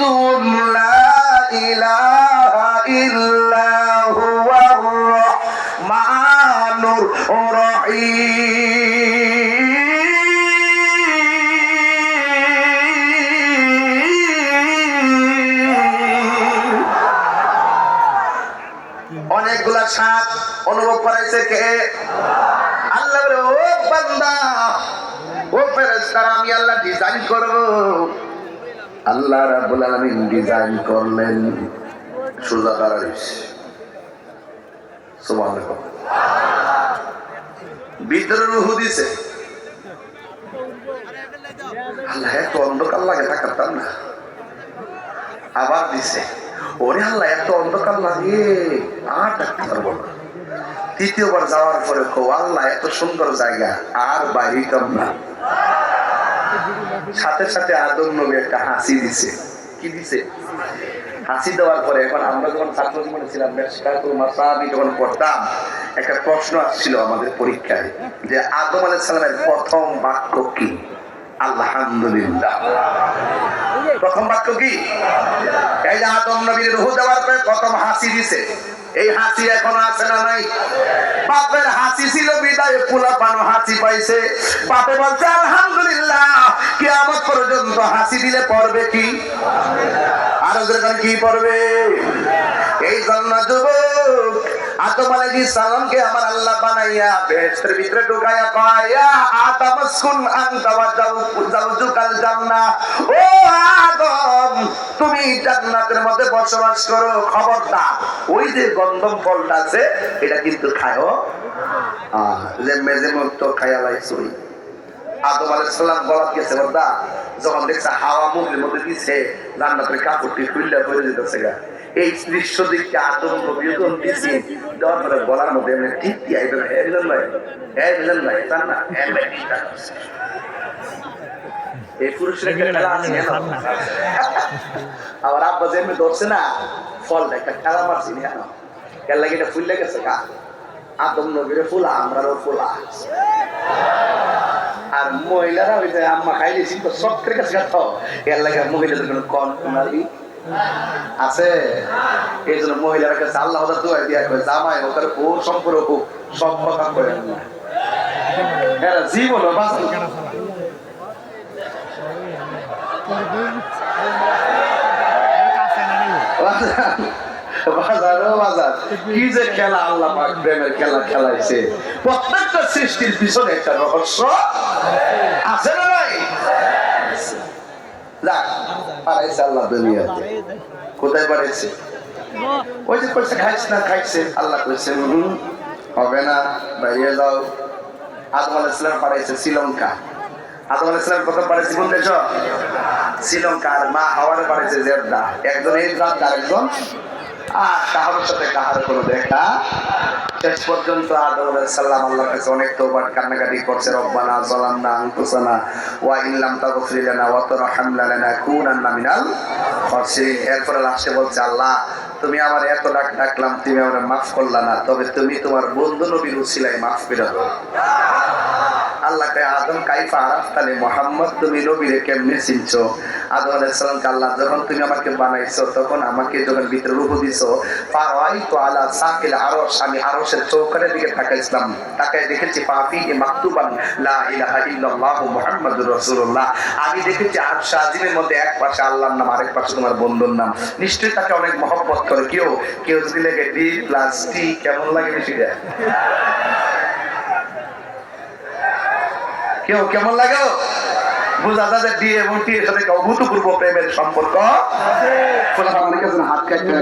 ওয়াহিদুন লা ইলাহা ইল্লা হুয়ার রহমানুর রহিম। অনেকগুলা স্বাদ অনুভব করাইছে কে? আল্লাহ বলে, ও বান্দা, ও ফেরেশতারা, আমি আল্লাহ ডিজাইন করব। আল্লাহ রাব্বুল আলামিন ডিজাইন করলেন সোজা দাঁড়াইস। সুবহানাল্লাহ। ভিতরে রূহ দিছে। আল্লাহ এত অন্ধকার লাগে থাকতাম না, আবার দিছে। ওরে আল্লাহ এত অন্ধকার লাগে আর থাকতে পারবো না। তৃতীয়বার যাওয়ার পরে আল্লাহ এত সুন্দর জায়গা আর বাইরিতাম না। সাথে সাথে আদম নবী একটা হাসি দিছে। কি দিছে? হাসি দেওয়ার পরে এখন আমরা যখন ছাত্র জীবনে ছিলাম, যখন পড়তাম, একটা প্রশ্ন আসছিল আমাদের পরীক্ষায় যে আদম আলাইহিস সালামের প্রথম বাক্য কি? আলহামদুলিল্লাহ। প্রথম বাক্য কি? এই যে আদম নবীর রূহ দেওয়ার পরে প্রথম হাসি দিছে। এই হাসি এখন আছে না নাই? বাপের হাসি ছিল বিদায় পোলাপানো হাসি পাইছে। বাপে বলছে আলহামদুলিল্লাহ। কিয়ামত পর্যন্ত হাসি দিলে পড়বে কি? আর ওদের কি পড়বে? এই জন্য যুবক, আদম আলাইহিস সালামকে আমার আল্লাহ বানাইয়া বেহেশতের ভিতরে ঢুকাইয়া পায়া আতামাসকুন আনতা ওয়া যাওজুকাল জান্নাহ। ও আদম, তুমি জান্নাতের মধ্যে বসবাস করো। খবরদার ওই যে গন্ধম ফলটা আছে এটা কিন্তু খায়ও যে মেজে মুক্ত খাইয়া লাইছই। আদম আলাইহিস সালাম বলাত গেছে বড়দা, যখন দেখছে হাওয়া মুখের মধ্যে দিছে, জান্নাতের কাপড়টি খুললে পড়ে যেতেছে গা। এই দৃশ্য দেখতে আদম নবী যখন দিছে, দেওয়ার পরে গলার মধ্যে এমনি টিপটি আইবে না। মিলেন ভাই জান না এই পুরুষের একটা খেলা আছে না। আমার আব্বা যে এমনি ধরছে না ফলটা, একটা খেলা মারছি না এর লাগে এটা ফুললে গেছে গা। আদম নবীর ফুলা, আমরারও ফুলা। আর মহিলারা ওই যে আম্মা খাইলেছি তো সক্রের কাছে খাতো, এর লাগে মহিলাদের কোনো কন্ট্রোনালি আছে। এই জন্য মহিলার কাছে আল্লাহ দোয়া দিয়া করে জামাই হোক আর বউ সম্পর্ক হোক, সব কথা করে না। এরা জীবনও বাঁচল। কি যে খেলা আল্লাহ পাক প্রেমের খেলা খেলাইছে। প্রত্যেকটা সৃষ্টির পিছনে একটা রহস্য আছে না নাই? যাক, পারাইছে আল্লাহ দুনিয়াতে। কোথায় পারাইছে? ওই যে কইছে খাইছ না, খাইছে। আল্লাহ কইছে হবে না, বাইরে যাও। আদম আলাইহিস সালাম পারাইছে শ্রীলঙ্কা। আদম আলাইহিস সালাম প্রথম পারাইছে কোন দেশ? শ্রীলঙ্কা। আর মা হাওয়ারে পারাইছে জেদ্দা। একজন এই জাত, আরেকজন আর কাহার সাথে কাহার কোনো দেখা। শেষ পর্যন্ত আদম আলাইহিস সালাম আল্লাহর কাছে অনেক তওবা কান্নাকাটি করছে। রব্বানা যালামনা আনফুসানা ওয়া ইন লাম তাগফির লানা ওয়া তারহামনা লানাকুনান্না মিনাল খাসিরিন। এরপরে লাস্টে বলছে, আল্লাহ তুমি আমার এত ডাকলাম, তুমি আমার মাফ করলা না, তবে তুমি তোমার বন্ধু নবীর উসিলায় মাফ করে দাও। আল্লাহ কয়, আদম কাইফা আরাফতানি মুহাম্মদ, তুমি নবীরে কেমনে চিনছো? আদম আলাইহিস সালাম কে আল্লাহ যখন তুমি আমাকে বানাইছো, তখন আমাকে যখন ভিতরে রূহ দিছো, ফারাইতু আলা সাকিল আরশ, আমি আরশের চৌকাঠের দিকে তাকাইছিলাম, তাকায় দেখেছি ফাফিহি মাকতুবান লা ইলাহা ইল্লাল্লাহু মুহাম্মাদুর রাসূলুল্লাহ। আমি দেখেছি আরশ আজিমের মধ্যে এক পাশে আল্লাহর নাম, আরেক পাশে তোমার বন্ধুর নাম। নিশ্চয়ই তাকে অনেক মহব্বত করে। কেউ যদি লেখে ডি প্লাস টি, কেমন লাগে বেশি দেয়? কেউ কেমন লাগে? বোঝা যায় যে ডি এবং টি এর সাথে অভূতপূর্ব প্রেমের সম্পর্ক আছে। হাত কাটতে